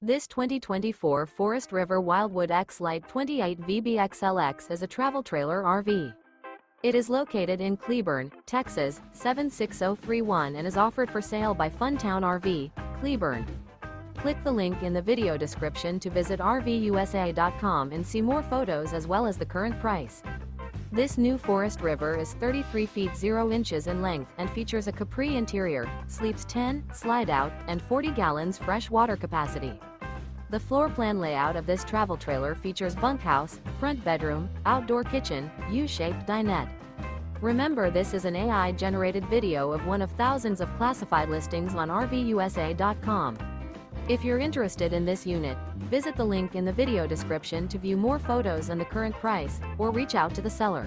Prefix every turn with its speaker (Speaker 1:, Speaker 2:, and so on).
Speaker 1: This 2024 Forest River Wildwood X-Lite 28 VBXLX is a travel trailer RV. It is located in Cleburne, Texas, 76031 and is offered for sale by Funtown RV, Cleburne. Click the link in the video description to visit RVUSA.com and see more photos as well as the current price. This new Forest River is 33 feet 0 inches in length and features a CAPRI interior, sleeps 10, slide-out, and 40 gallons fresh water capacity. The floor plan layout of this travel trailer features bunkhouse, front bedroom, outdoor kitchen, U-shaped dinette. Remember, this is an AI-generated video of one of thousands of classified listings on RVUSA.com. If you're interested in this unit, visit the link in the video description to view more photos and the current price, or reach out to the seller.